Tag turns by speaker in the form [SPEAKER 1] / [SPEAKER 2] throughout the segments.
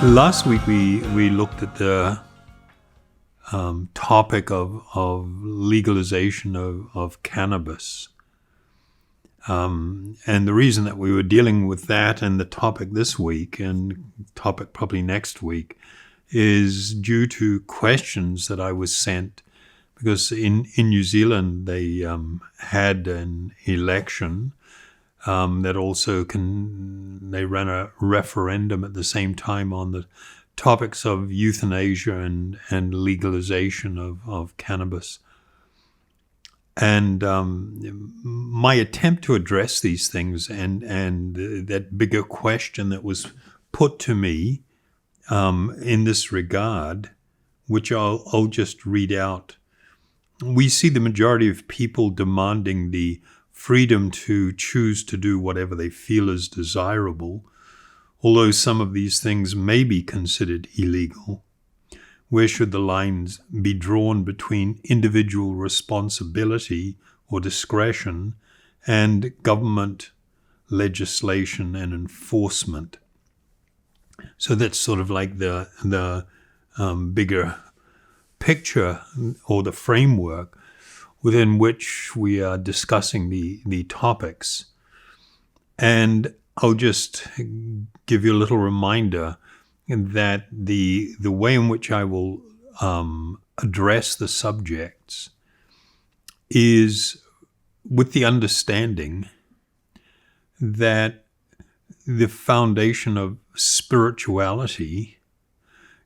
[SPEAKER 1] Last week we looked at the topic of legalization of cannabis. And the reason that we were dealing with that and the topic this week and topic probably next week is due to questions that I was sent, because in New Zealand they had an election that also they ran a referendum at the same time on the topics of euthanasia and legalization of cannabis. And my attempt to address these things and that bigger question that was put to me in this regard, which I'll just read out. We see the majority of people demanding the freedom to choose to do whatever they feel is desirable, although some of these things may be considered illegal. Where should the lines be drawn between individual responsibility or discretion and government legislation and enforcement? So that's sort of like the bigger picture or the framework within which we are discussing the topics. And I'll just give you a little reminder that the way in which I will address the subjects is with the understanding that the foundation of spirituality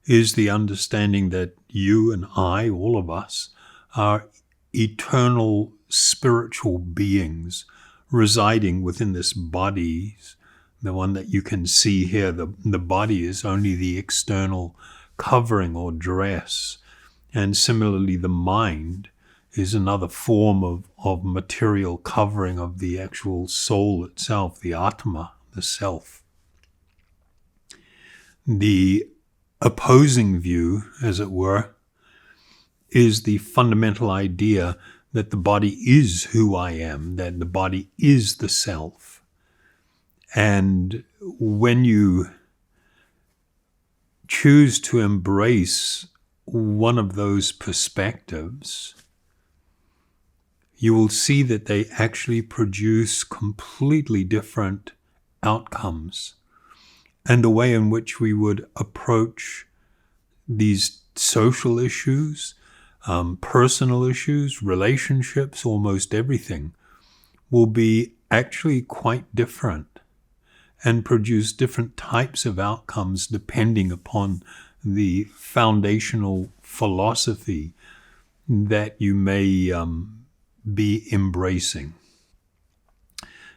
[SPEAKER 1] is the understanding that you and I, all of us, are eternal spiritual beings residing within this body. The one that you can see here, the body is only the external covering or dress. And similarly, the mind is another form of material covering of the actual soul itself, the Atma, the self. The opposing view, as it were, is the fundamental idea that the body is who I am, that the body is the self. And when you choose to embrace one of those perspectives, you will see that they actually produce completely different outcomes. And the way in which we would approach these social issues, personal issues, relationships, almost everything, will be actually quite different and produce different types of outcomes depending upon the foundational philosophy that you may be embracing.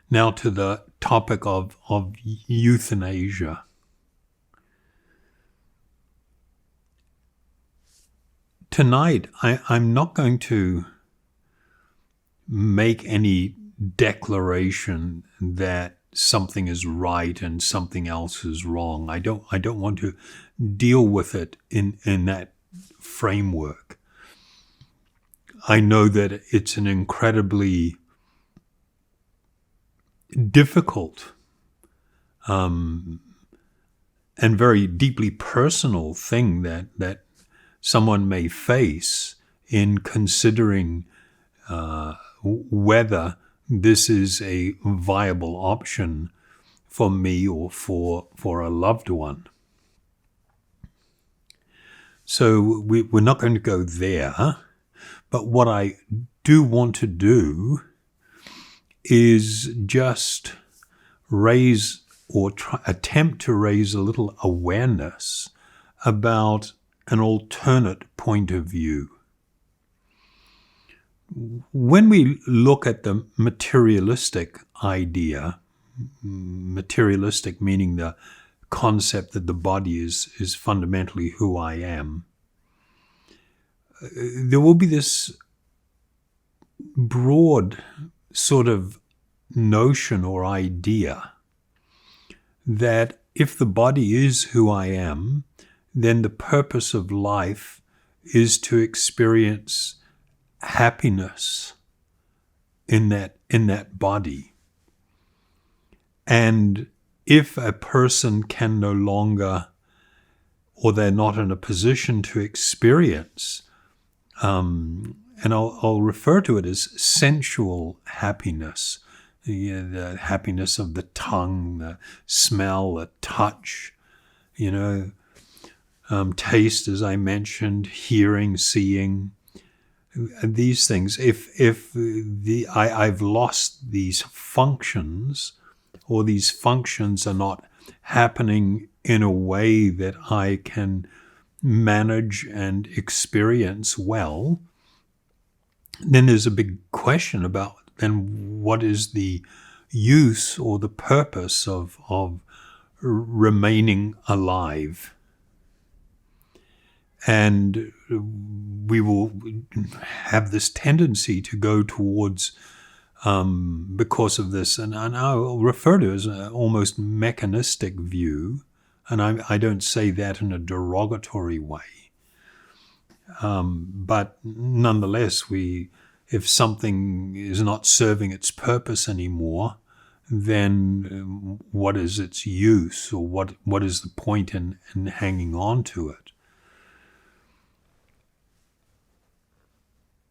[SPEAKER 1] Now to the topic of euthanasia. Tonight, I'm not going to make any declaration that something is right and something else is wrong. I don't want to deal with it in that framework. I know that it's an incredibly difficult and very deeply personal thing that someone may face in considering whether this is a viable option for me or for a loved one. So we're not going to go there, but what I do want to do is just raise or attempt to raise a little awareness about an alternate point of view. When we look at the materialistic idea, materialistic meaning the concept that the body is fundamentally who I am, there will be this broad sort of notion or idea that if the body is who I am, then the purpose of life is to experience happiness in that body. And if a person can no longer or they're not in a position to experience, and I'll refer to it as sensual happiness, the happiness of the tongue, the smell, the touch, taste, as I mentioned, hearing, seeing, these things. If I've lost these functions, or these functions are not happening in a way that I can manage and experience well, then there's a big question about then what is the use or the purpose of remaining alive. And we will have this tendency to go towards, because of this, and I'll refer to it as an almost mechanistic view, and I don't say that in a derogatory way. But nonetheless, if something is not serving its purpose anymore, then what is its use, or what is the point in hanging on to it?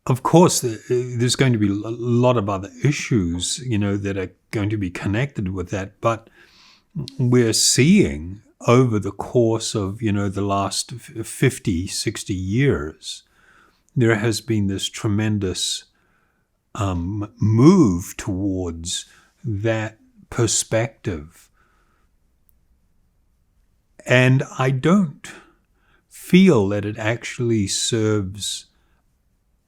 [SPEAKER 1] Of course, there's going to be a lot of other issues, that are going to be connected with that. But we're seeing over the course of, the last 50, 60 years, there has been this tremendous move towards that perspective. And I don't feel that it actually serves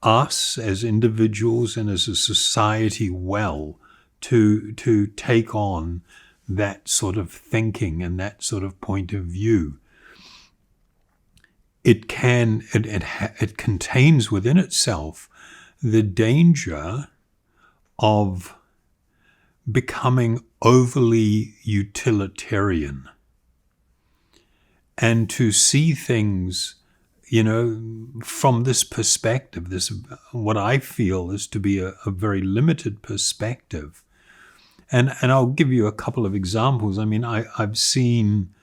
[SPEAKER 1] us as individuals and as a society well to take on that sort of thinking and that sort of point of view. It contains within itself the danger of becoming overly utilitarian, and to see things from this perspective, this what I feel is to be a very limited perspective. And I'll give you a couple of examples. I mean, I've seen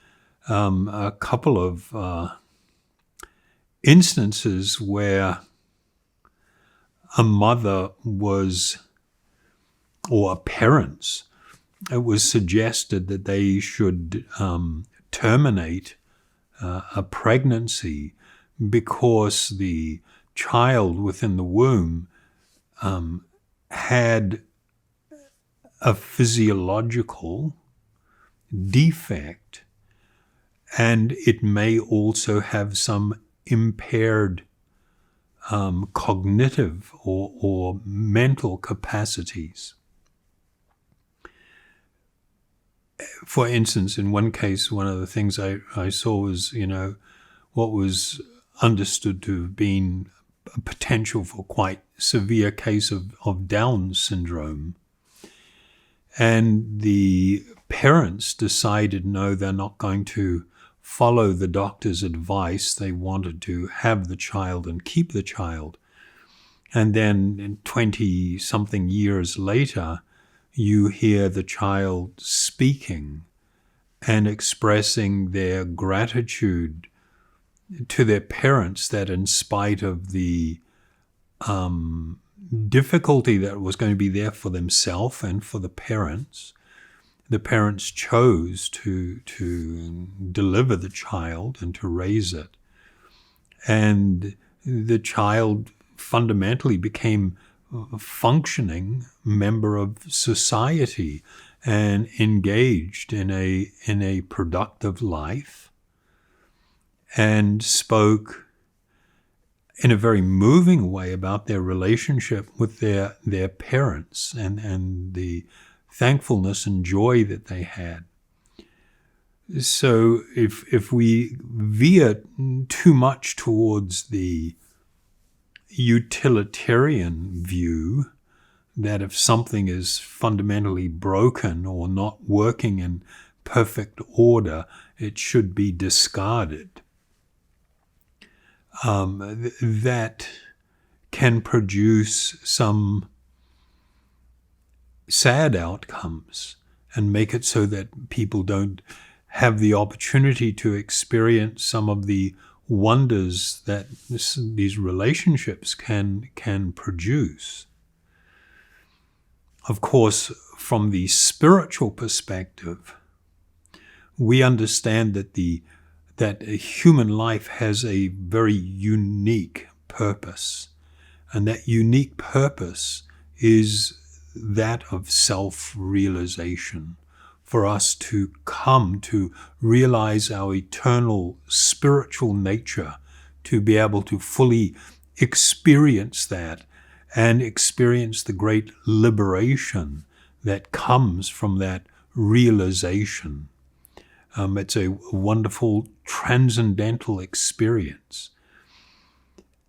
[SPEAKER 1] a couple of instances where a mother or parents, it was suggested that they should terminate a pregnancy because the child within the womb had a physiological defect, and it may also have some impaired cognitive or mental capacities. For instance, in one case, one of the things I saw was, what was understood to have been a potential for quite severe case of Down syndrome. And the parents decided, no, they're not going to follow the doctor's advice. They wanted to have the child and keep the child. And then 20-something years later, you hear the child speaking and expressing their gratitude to their parents, that in spite of the difficulty that was going to be there for themselves and for the parents chose to deliver the child and to raise it. And the child fundamentally became a functioning member of society and engaged in a productive life, and spoke in a very moving way about their relationship with their parents and the thankfulness and joy that they had. So if we veer too much towards the utilitarian view, that if something is fundamentally broken or not working in perfect order, it should be discarded, that can produce some sad outcomes and make it so that people don't have the opportunity to experience some of the wonders that these relationships can produce. Of course, from the spiritual perspective, we understand that a human life has a very unique purpose, and that unique purpose is that of self-realization, for us to come to realize our eternal spiritual nature, to be able to fully experience that and experience the great liberation that comes from that realization. It's a wonderful transcendental experience.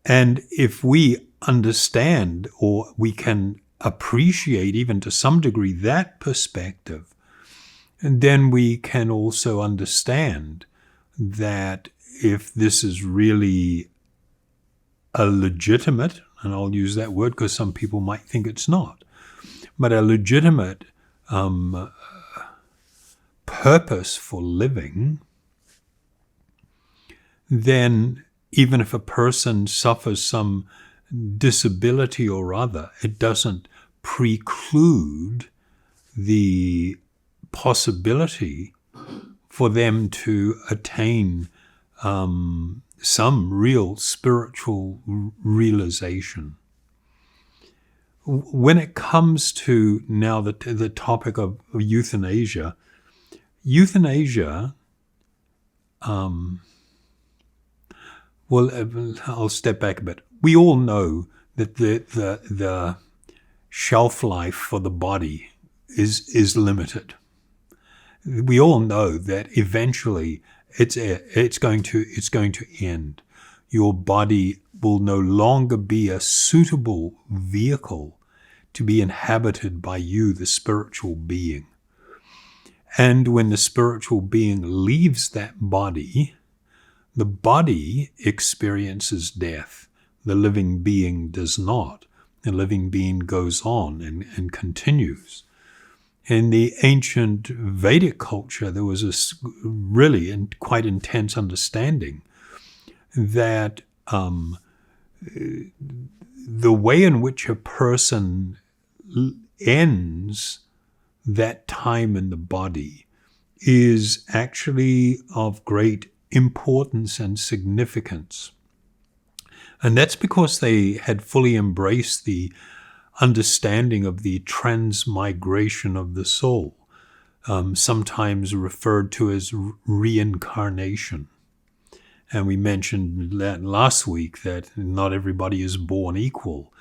[SPEAKER 1] And if we understand, or we can appreciate even to some degree that perspective, and then we can also understand that if this is really a legitimate, and I'll use that word because some people might think it's not, but a legitimate purpose for living, then even if a person suffers some disability or other, it doesn't preclude the possibility for them to attain some real spiritual realization. When it comes to now the topic of euthanasia, well, I'll step back a bit. We all know that the shelf life for the body is limited. We all know that eventually it's going to end. Your body will no longer be a suitable vehicle to be inhabited by you, the spiritual being. And when the spiritual being leaves that body, the body experiences death. The living being does not. The living being goes on and continues. In the ancient Vedic culture, there was this really and quite intense understanding that the way in which a person ends that time in the body is actually of great importance and significance. And that's because they had fully embraced the understanding of the transmigration of the soul, sometimes referred to as reincarnation. And we mentioned that last week, that not everybody is born equal.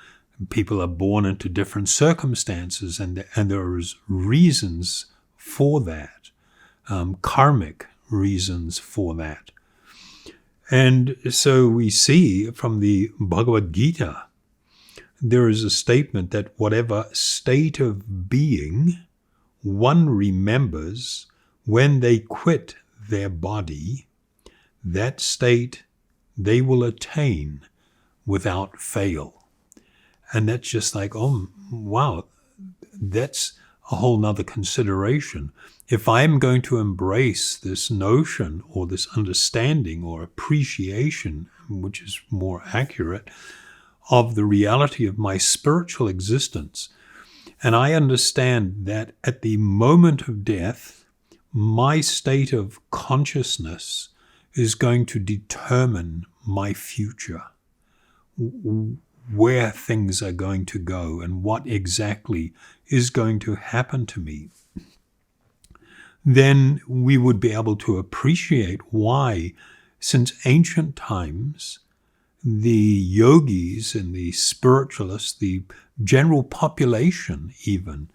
[SPEAKER 1] People are born into different circumstances, and there is reasons for that, karmic reasons for that. And so we see from the Bhagavad Gita, there is a statement that whatever state of being one remembers when they quit their body, that state they will attain without fail. And that's just like, oh, wow, that's a whole nother consideration. If I'm going to embrace this notion or this understanding or appreciation, which is more accurate, of the reality of my spiritual existence, and I understand that at the moment of death, my state of consciousness is going to determine my future, where things are going to go and what exactly is going to happen to me, then we would be able to appreciate why, since ancient times, the yogis and the spiritualists, the general population even,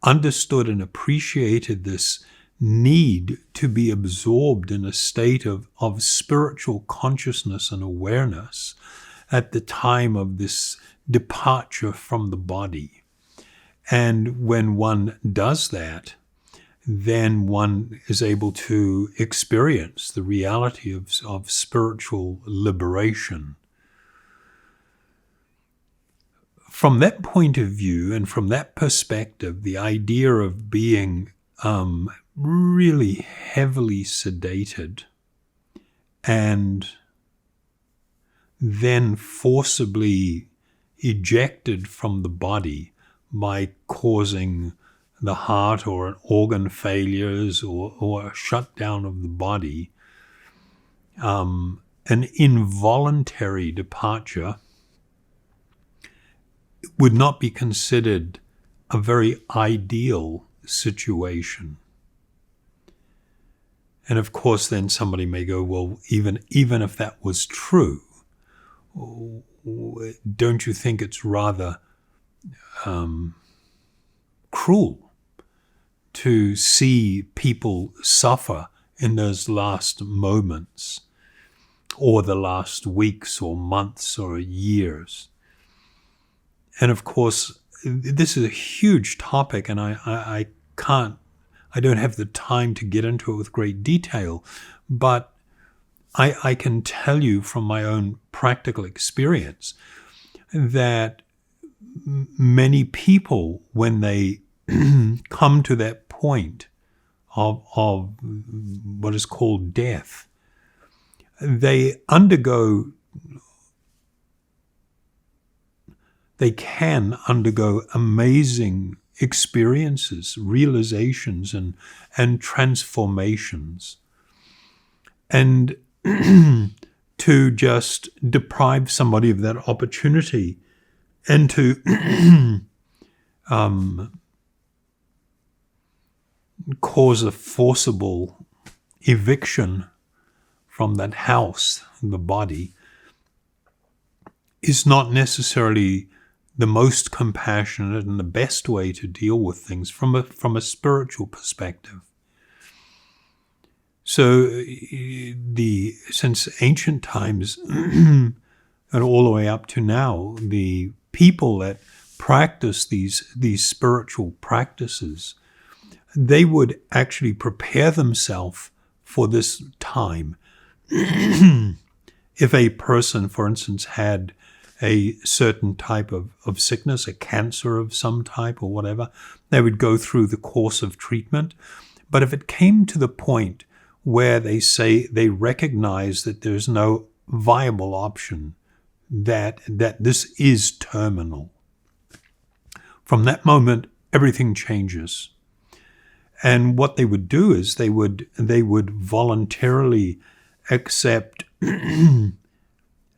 [SPEAKER 1] understood and appreciated this need to be absorbed in a state of spiritual consciousness and awareness at the time of this departure from the body. And when one does that, then one is able to experience the reality of spiritual liberation. From that point of view and from that perspective, the idea of being really heavily sedated and then forcibly ejected from the body by causing the heart or an organ failures or a shutdown of the body, an involuntary departure would not be considered a very ideal situation. And of course, then somebody may go, well, even if that was true, don't you think it's rather cruel to see people suffer in those last moments, or the last weeks or months or years? And of course, this is a huge topic, and I don't have the time to get into it with great detail, but I can tell you from my own practical experience that many people, when they come to that point of what is called death, they can undergo amazing experiences, realizations, and transformations. And to just deprive somebody of that opportunity and to cause a forcible eviction from that house, the body, is not necessarily the most compassionate and the best way to deal with things from a spiritual perspective. So since ancient times and all the way up to now, the people that practice these spiritual practices, they would actually prepare themselves for this time. If a person, for instance, had a certain type of sickness, a cancer of some type or whatever, they would go through the course of treatment. But if it came to the point where they say they recognize that there's no viable option, that this is terminal, from that moment, everything changes. And what they would do is they would voluntarily accept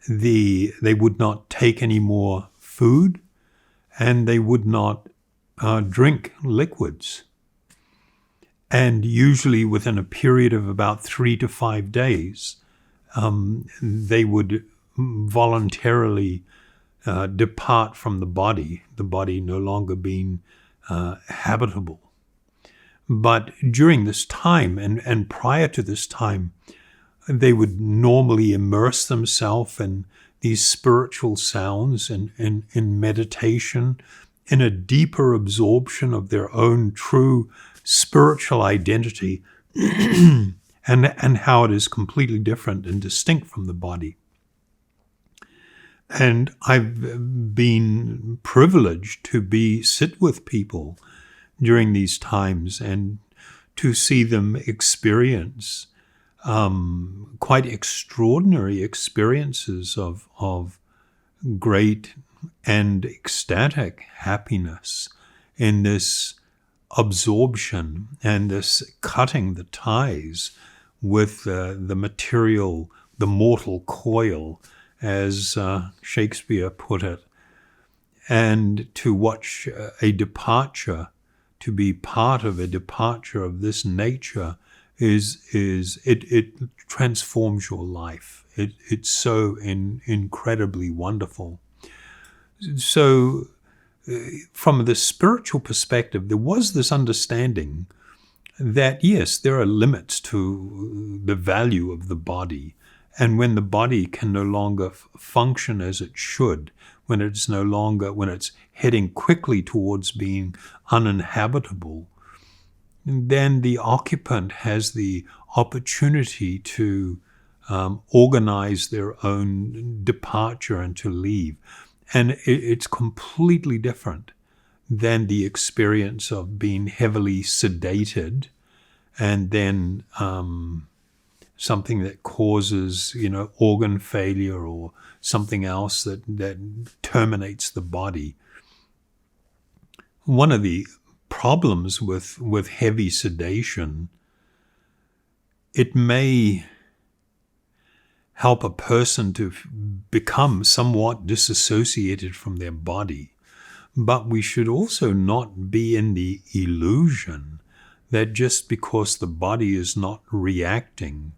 [SPEAKER 1] they would not take any more food, and they would not drink liquids. And usually within a period of about 3 to 5 days, they would voluntarily depart from the body no longer being habitable. But during this time and prior to this time, they would normally immerse themselves in these spiritual sounds and in meditation, in a deeper absorption of their own true spiritual identity and how it is completely different and distinct from the body. And I've been privileged to sit with people during these times and to see them experience quite extraordinary experiences of great and ecstatic happiness in this absorption and this cutting the ties with the material, the mortal coil, as Shakespeare put it. And to watch a departure, to be part of a departure of this nature, it transforms your life. It's so incredibly wonderful. So from the spiritual perspective, there was this understanding that, yes, there are limits to the value of the body. And when the body can no longer function as it should, when it's heading quickly towards being uninhabitable, then the occupant has the opportunity to organize their own departure and to leave. And it's completely different than the experience of being heavily sedated and then something that causes, organ failure or something else that terminates the body. One of the problems with heavy sedation, it may help a person to become somewhat disassociated from their body. But we should also not be in the illusion that just because the body is not reacting,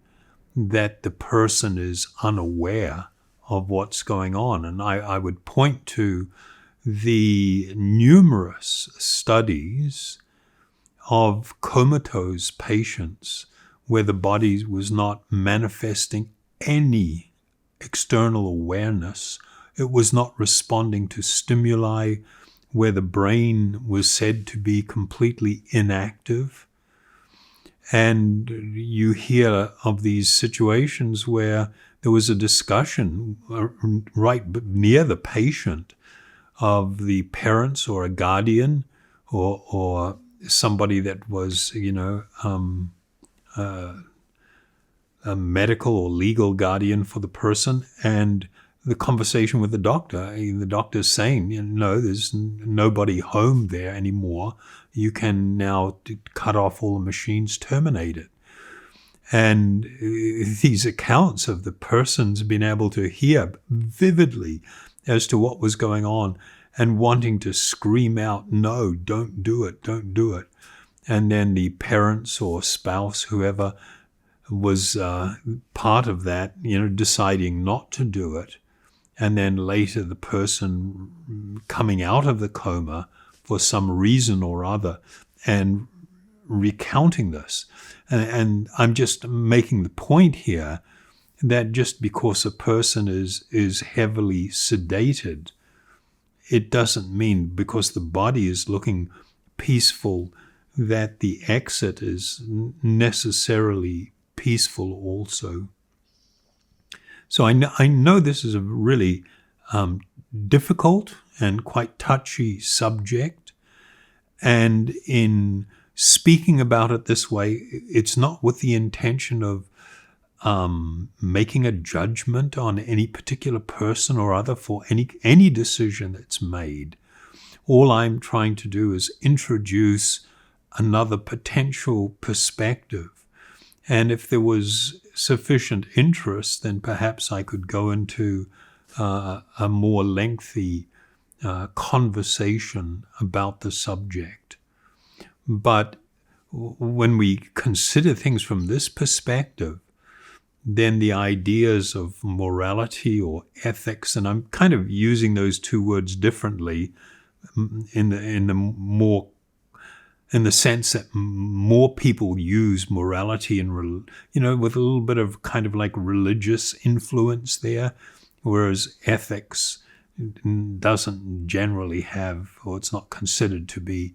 [SPEAKER 1] that the person is unaware of what's going on. And I would point to the numerous studies of comatose patients where the body was not manifesting any external awareness. It was not responding to stimuli, where the brain was said to be completely inactive. And you hear of these situations where there was a discussion right near the patient of the parents or a guardian or somebody that was, a medical or legal guardian for the person, and the conversation with the doctor. The doctor's saying, no, there's nobody home there anymore. You can now cut off all the machines, terminate it. And these accounts of the persons being able to hear vividly as to what was going on and wanting to scream out, no, don't do it, don't do it. And then the parents or spouse, whoever was part of that, deciding not to do it. And then later the person coming out of the coma for some reason or other and recounting this. And I'm just making the point here that just because a person is heavily sedated, it doesn't mean because the body is looking peaceful that the exit is necessarily peaceful also. So I know this is a really difficult and quite touchy subject. And in speaking about it this way, it's not with the intention of making a judgment on any particular person or other for any decision that's made. All I'm trying to do is introduce another potential perspective. And if there was sufficient interest, then perhaps I could go into a more lengthy conversation about the subject. But when we consider things from this perspective, then the ideas of morality or ethics, and I'm kind of using those two words differently in the sense that more people use morality and with a little bit of kind of like religious influence there, whereas ethics doesn't generally have, or it's not considered to be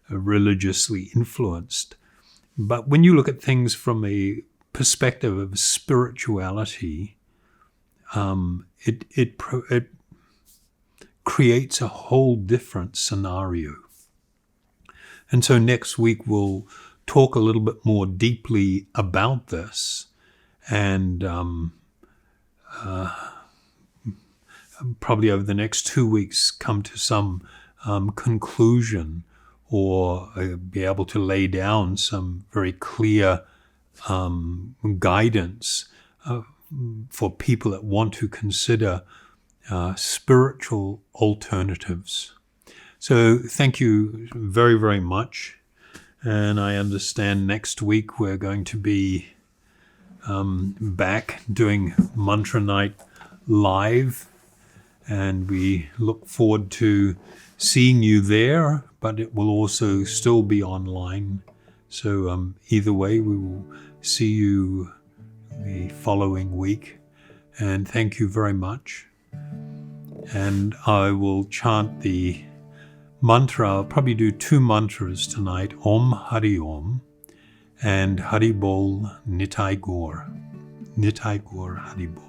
[SPEAKER 1] religiously influenced. But when you look at things from a perspective of spirituality, it creates a whole different scenario. And so next week we'll talk a little bit more deeply about this, and probably over the next 2 weeks come to some conclusion or be able to lay down some very clear guidance for people that want to consider spiritual alternatives. So thank you very, very much. And I understand next week we're going to be back doing Mantra Night live. And we look forward to seeing you there, but it will also still be online. So either way, we will see you the following week. And thank you very much. And I will chant the mantra. I'll probably do 2 mantras tonight, Om Hari Om and Hari Bol Nitai Gaur. Nitai Gaur Hari Bol.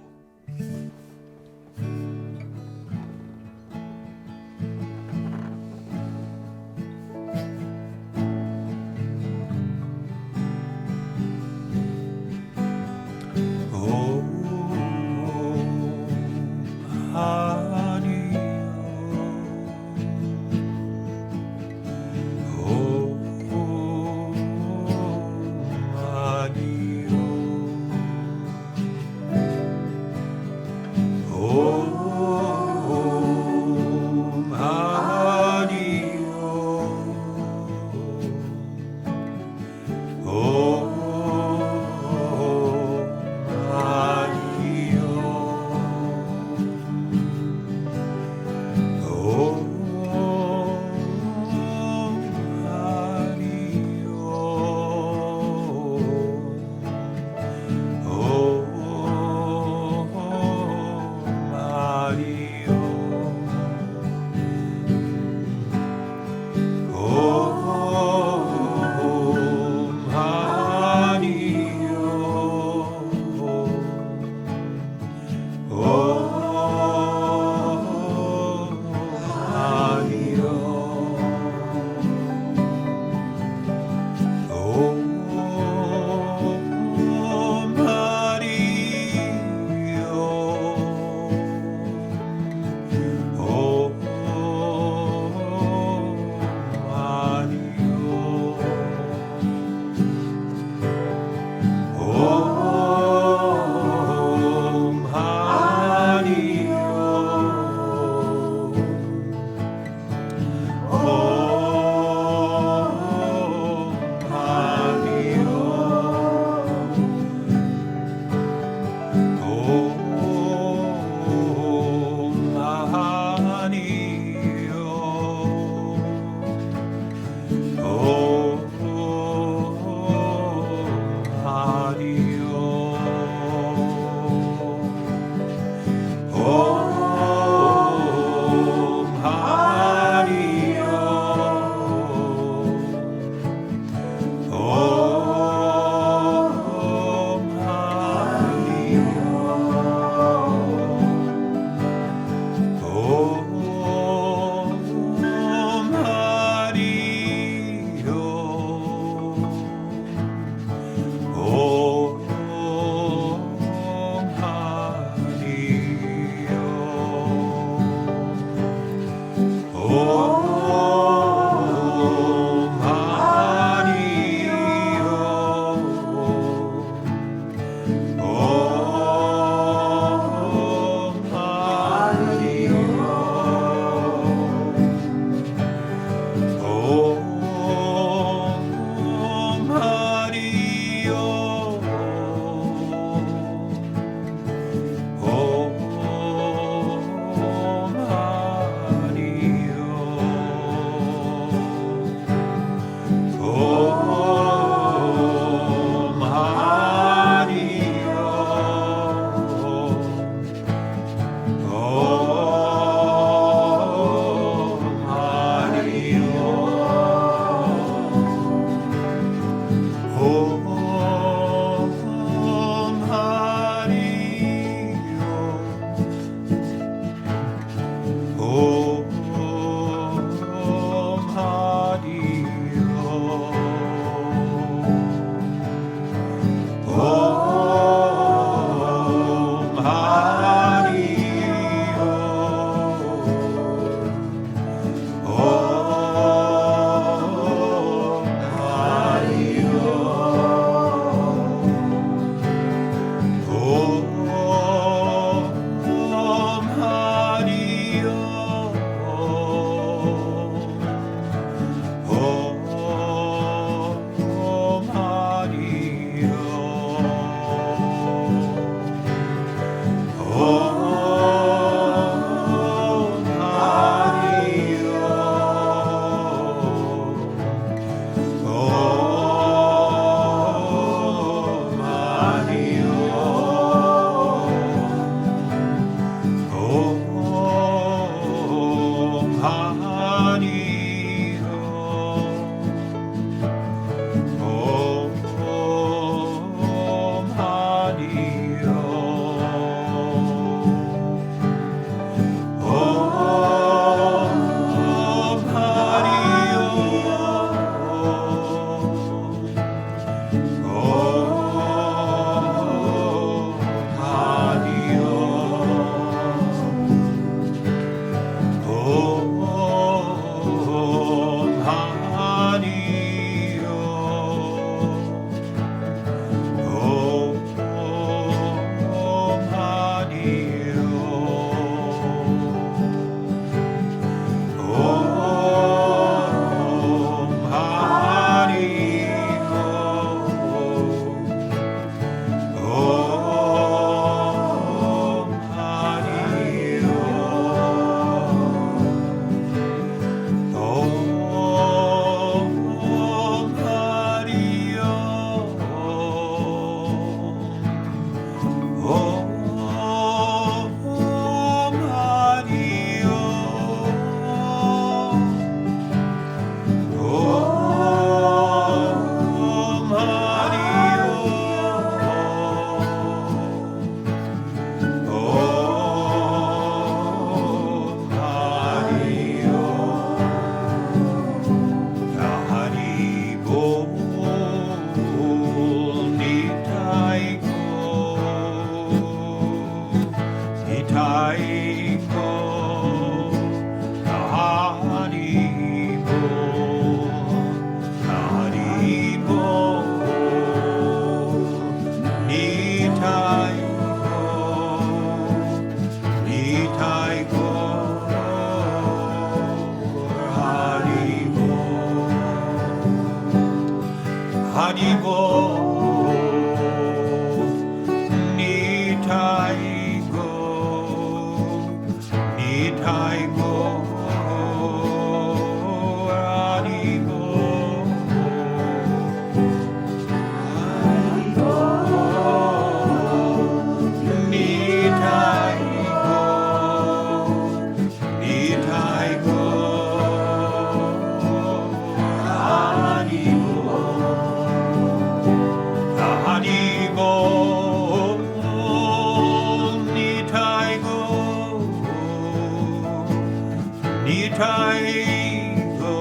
[SPEAKER 1] Nitaigo,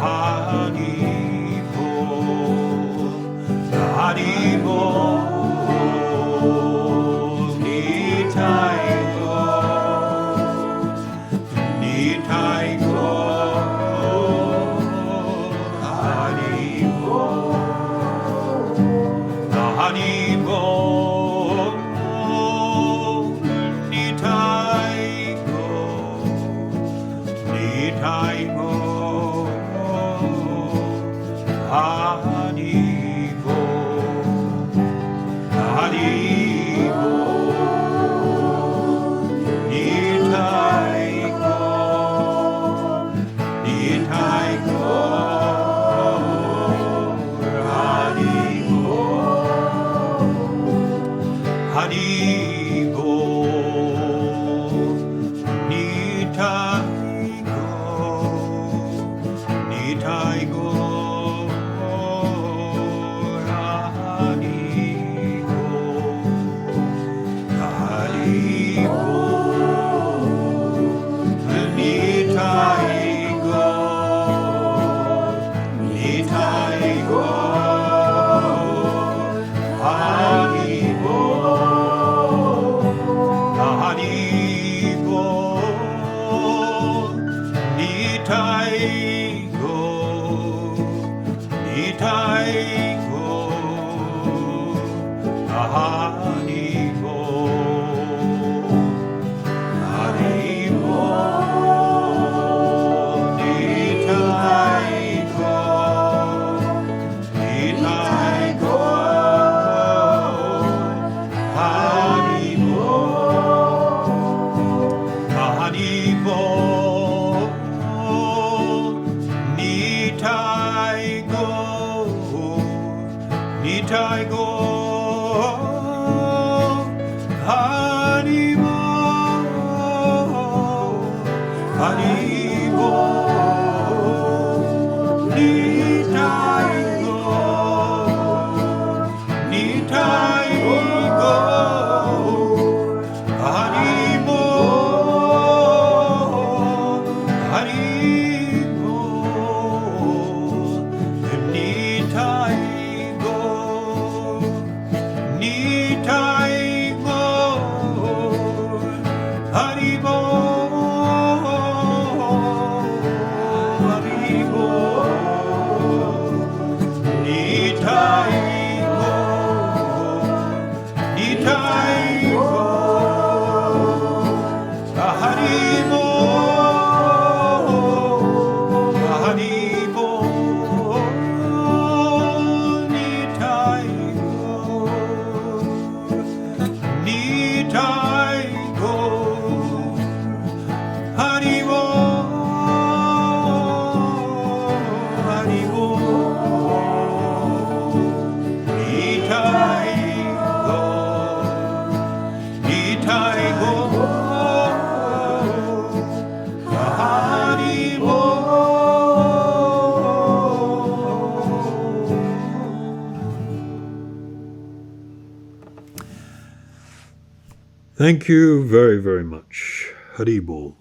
[SPEAKER 1] Haribo, Haribo, Nitaigo, Nitaigo, Haribo, Haribo, Nitaigo, Nitaigo, Haribo, Haribo, Nitaigo, Nitaigo, Haribo, Haribo, Nitaigo, Nitaigo, Haribo, Nitaigo, Nitaigo, Haribo, Haribo, Nitaigo, Nitaigo, Haribo, Haribo, Nitaigo, Nitaigo, Haribo, Haribo, Nitaigo, Nitaigo, Haribo, Haribo, Nitaigo, Nitaigo, Haribo, Haribo, Nitaigo, Nitaigo, Haribo, Haribo, Nitaigo, Nitaigo, Haribo, Haribo, Nitaigo, Nitaigo, Haribo, Haribo, Nitaigo, Nitaigo, Haribo. Thank you very, very much. Haribo.